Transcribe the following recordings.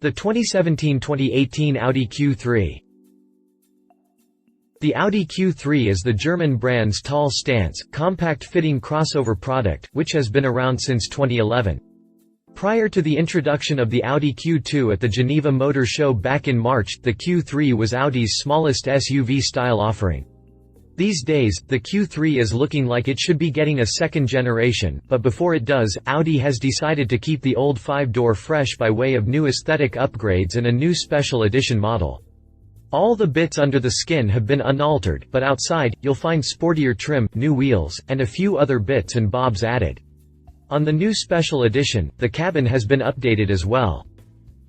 The 2017-2018 Audi Q3. The Audi Q3 is the German brand's tall stance, compact-fitting crossover product, which has been around since 2011. Prior to the introduction of the Audi Q2 at the Geneva Motor Show back in March, the Q3 was Audi's smallest SUV-style offering. These days, the Q3 is looking like it should be getting a second generation, but before it does, Audi has decided to keep the old 5-door fresh by way of new aesthetic upgrades and a new special edition model. All the bits under the skin have been unaltered, but outside, you'll find sportier trim, new wheels, and a few other bits and bobs added. On the new special edition, the cabin has been updated as well.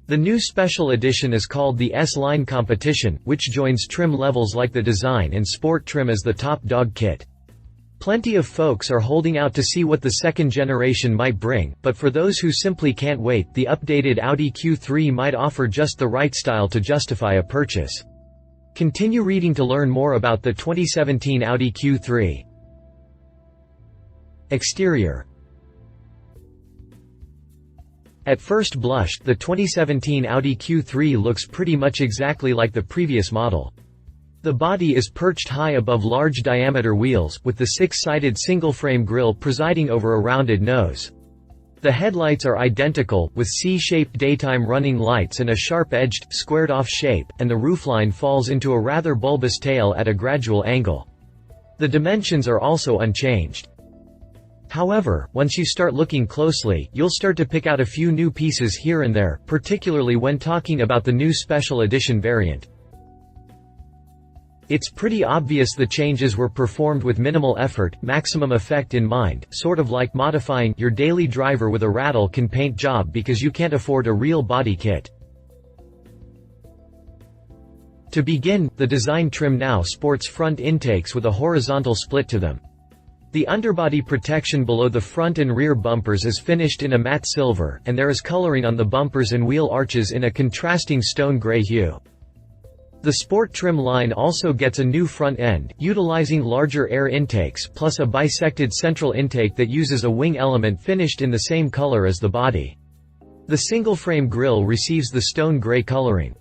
The new special edition is called the S-Line Competition, which joins trim levels like the Design and Sport trim as the top dog kit. Plenty of folks are holding out to see what the second generation might bring, but for those who simply can't wait, the updated Audi Q3 might offer just the right style to justify a purchase. Continue reading to learn more about the 2017 Audi Q3. Exterior. At first blush, the 2017 Audi Q3 looks pretty much exactly like the previous model. The body is perched high above large diameter wheels, with the 6-sided single-frame grille presiding over a rounded nose. The headlights are identical, with C-shaped daytime running lights and a sharp-edged, squared-off shape, and the roofline falls into a rather bulbous tail at a gradual angle. The dimensions are also unchanged. However, once you start looking closely, you'll start to pick out a few new pieces here and there, particularly when talking about the new special edition variant. It's pretty obvious the changes were performed with minimal effort, maximum effect in mind, sort of like modifying your daily driver with a rattle can paint job because you can't afford a real body kit. To begin, the design trim now sports front intakes with a horizontal split to them. The underbody protection below the front and rear bumpers is finished in a matte silver, and there is coloring on the bumpers and wheel arches in a contrasting stone gray hue. The sport trim line also gets a new front end, utilizing larger air intakes, plus a bisected central intake that uses a wing element finished in the same color as the body. The single-frame grille receives the stone gray coloring.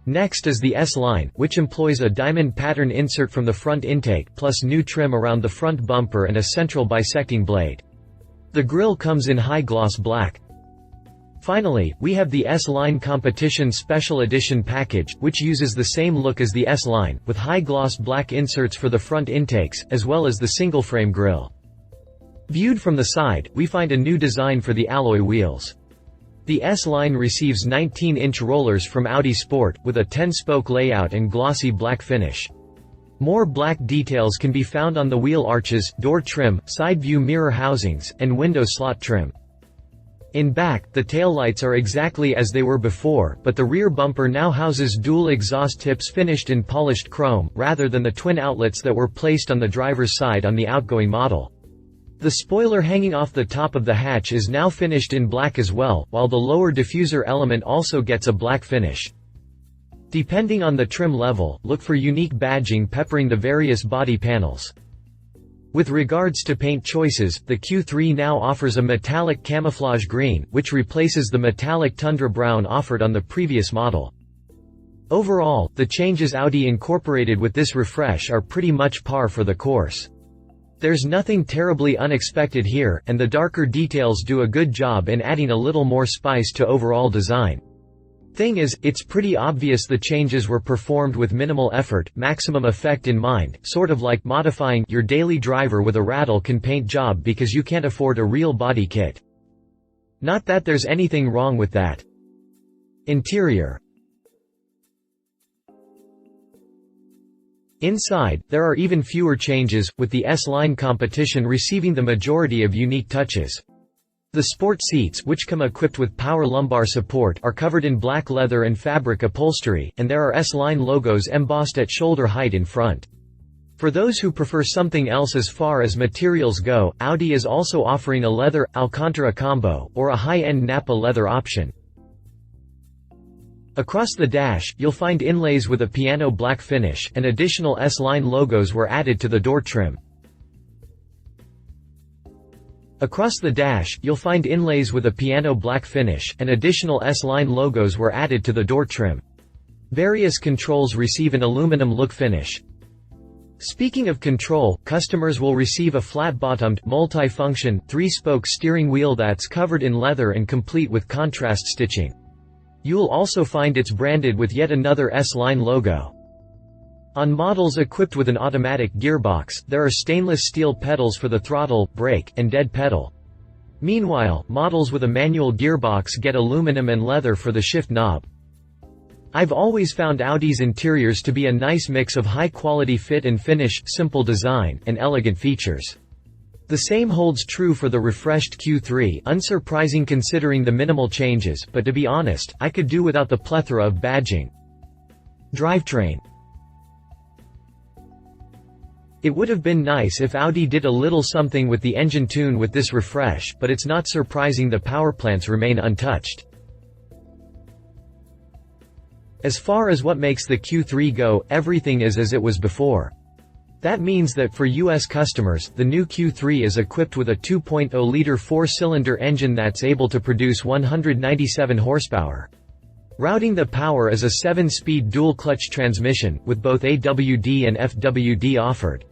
Next is the S-Line, which employs a diamond pattern insert from the front intake, plus new trim around the front bumper and a central bisecting blade. The grille comes in high-gloss black. Finally, we have the S-Line Competition Special Edition package, which uses the same look as the S-Line, with high-gloss black inserts for the front intakes, as well as the single-frame grille. Viewed from the side, we find a new design for the alloy wheels. The S-Line receives 19-inch rollers from Audi Sport, with a 10-spoke layout and glossy black finish. More black details can be found on the wheel arches, door trim, side view mirror housings, and window slot trim. In back, the taillights are exactly as they were before, but the rear bumper now houses dual exhaust tips finished in polished chrome, rather than the twin outlets that were placed on the driver's side on the outgoing model. The spoiler hanging off the top of the hatch is now finished in black as well, while the lower diffuser element also gets a black finish. Depending on the trim level, look for unique badging peppering the various body panels. With regards to paint choices, the Q3 now offers a metallic camouflage green, which replaces the metallic tundra brown offered on the previous model. Overall, the changes Audi incorporated with this refresh are pretty much par for the course. There's nothing terribly unexpected here, and the darker details do a good job in adding a little more spice to overall design. Thing is, it's pretty obvious the changes were performed with minimal effort, maximum effect in mind, sort of like modifying your daily driver with a rattle can paint job because you can't afford a real body kit. Not that there's anything wrong with that. Interior. Inside, there are even fewer changes, with the S-Line Competition receiving the majority of unique touches. The sport seats, which come equipped with power lumbar support, are covered in black leather and fabric upholstery, and there are S-Line logos embossed at shoulder height in front. For those who prefer something else as far as materials go, Audi is also offering a leather Alcantara combo, or a high-end Nappa leather option. Across the dash, you'll find inlays with a piano black finish, and additional S-Line logos were added to the door trim. Across the dash, you'll find inlays with a piano black finish, and additional S-line logos were added to the door trim. Various controls receive an aluminum look finish. Speaking of control, customers will receive a flat-bottomed, multi-function, 3-spoke steering wheel that's covered in leather and complete with contrast stitching. You'll also find it's branded with yet another S-line logo. On models equipped with an automatic gearbox, there are stainless steel pedals for the throttle, brake, and dead pedal. Meanwhile, models with a manual gearbox get aluminum and leather for the shift knob. I've always found Audi's interiors to be a nice mix of high-quality fit and finish, simple design, and elegant features. The same holds true for the refreshed Q3, unsurprising considering the minimal changes, but to be honest, I could do without the plethora of badging. Drivetrain. It would have been nice if Audi did a little something with the engine tune with this refresh, but it's not surprising the powerplants remain untouched. As far as what makes the Q3 go, everything is as it was before. That means that for US customers, the new Q3 is equipped with a 2.0-liter 4-cylinder engine that's able to produce 197 horsepower. Routing the power is a 7-speed dual-clutch transmission, with both AWD and FWD offered.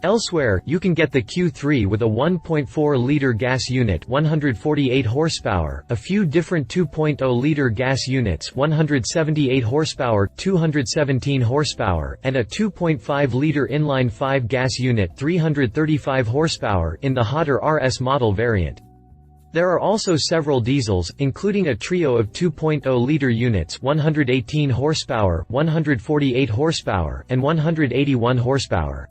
Elsewhere, you can get the Q3 with a 1.4-liter gas unit 148 horsepower, a few different 2.0-liter gas units 178 horsepower, 217 horsepower, and a 2.5-liter inline-5 gas unit 335 horsepower in the hotter RS model variant. There are also several diesels, including a trio of 2.0-liter units 118 horsepower, 148 horsepower, and 181 horsepower.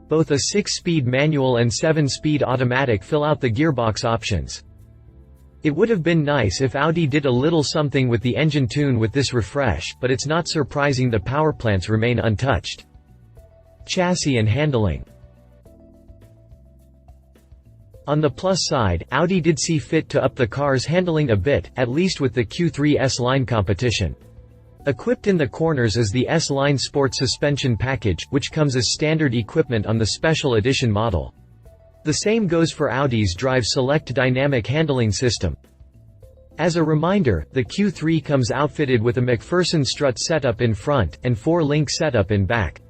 Both a 6-speed manual and 7-speed automatic fill out the gearbox options. It would have been nice if Audi did a little something with the engine tune with this refresh, but it's not surprising the powerplants remain untouched. Chassis and handling. On the plus side, Audi did see fit to up the car's handling a bit, at least with the Q3 S-Line competition. Equipped in the corners is the S-Line Sport suspension package, which comes as standard equipment on the special edition model. The same goes for Audi's Drive Select dynamic handling system. As a reminder, the Q3 comes outfitted with a McPherson strut setup in front, and 4-link setup in back.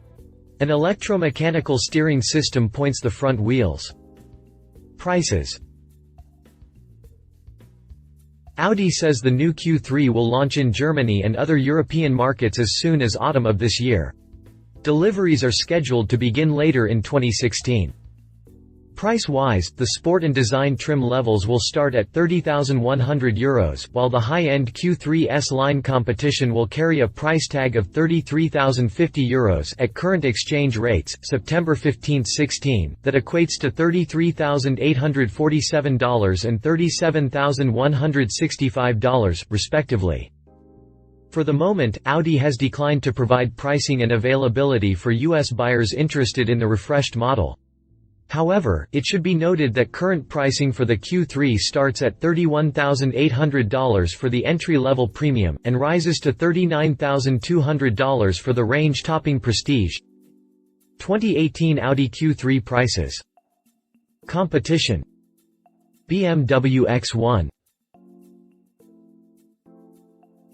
An electromechanical steering system points the front wheels. Prices. Audi says the new Q3 will launch in Germany and other European markets as soon as autumn of this year. Deliveries are scheduled to begin later in 2016. Price-wise, the sport and design trim levels will start at €30,100, while the high-end Q3 S-Line competition will carry a price tag of €33,050 at current exchange rates, September 15-16, that equates to $33,847 and $37,165, respectively. For the moment, Audi has declined to provide pricing and availability for US buyers interested in the refreshed model. However, it should be noted that current pricing for the Q3 starts at $31,800 for the entry-level premium, and rises to $39,200 for the range-topping prestige. 2018 Audi Q3 prices. Competition. BMW X1.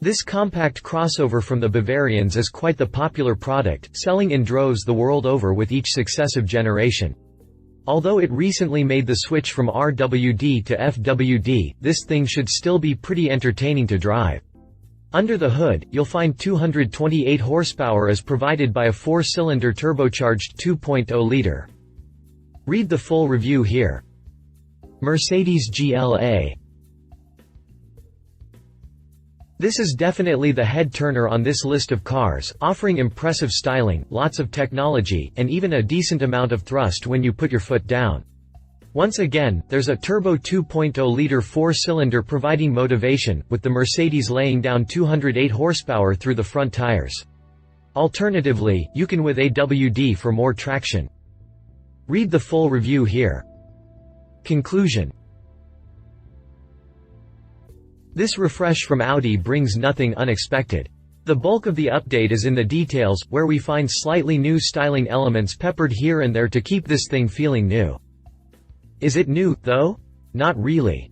This compact crossover from the Bavarians is quite the popular product, selling in droves the world over with each successive generation. Although it recently made the switch from RWD to FWD, this thing should still be pretty entertaining to drive. Under the hood, you'll find 228 horsepower as provided by a 4-cylinder turbocharged 2.0-liter. Read the full review here. Mercedes GLA. This is definitely the head-turner on this list of cars, offering impressive styling, lots of technology, and even a decent amount of thrust when you put your foot down. Once again, there's a turbo 2.0-liter 4-cylinder providing motivation, with the Mercedes laying down 208 horsepower through the front tires. Alternatively, you can with AWD for more traction. Read the full review here. Conclusion. This refresh from Audi brings nothing unexpected. The bulk of the update is in the details, where we find slightly new styling elements peppered here and there to keep this thing feeling new. Is it new, though? Not really.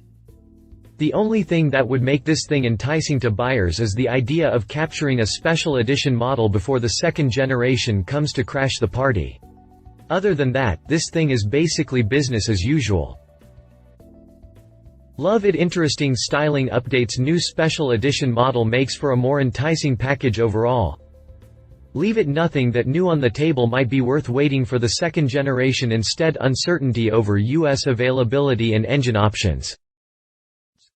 The only thing that would make this thing enticing to buyers is the idea of capturing a special edition model before the second generation comes to crash the party. Other than that, this thing is basically business as usual. Love it. Interesting styling updates. New special edition model makes for a more enticing package overall. Leave it. Nothing that new on the table might be worth waiting for the second generation. Instead, uncertainty over US availability and engine options.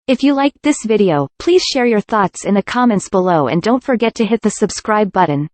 If you liked this video, please share your thoughts in the comments below and don't forget to hit the subscribe button.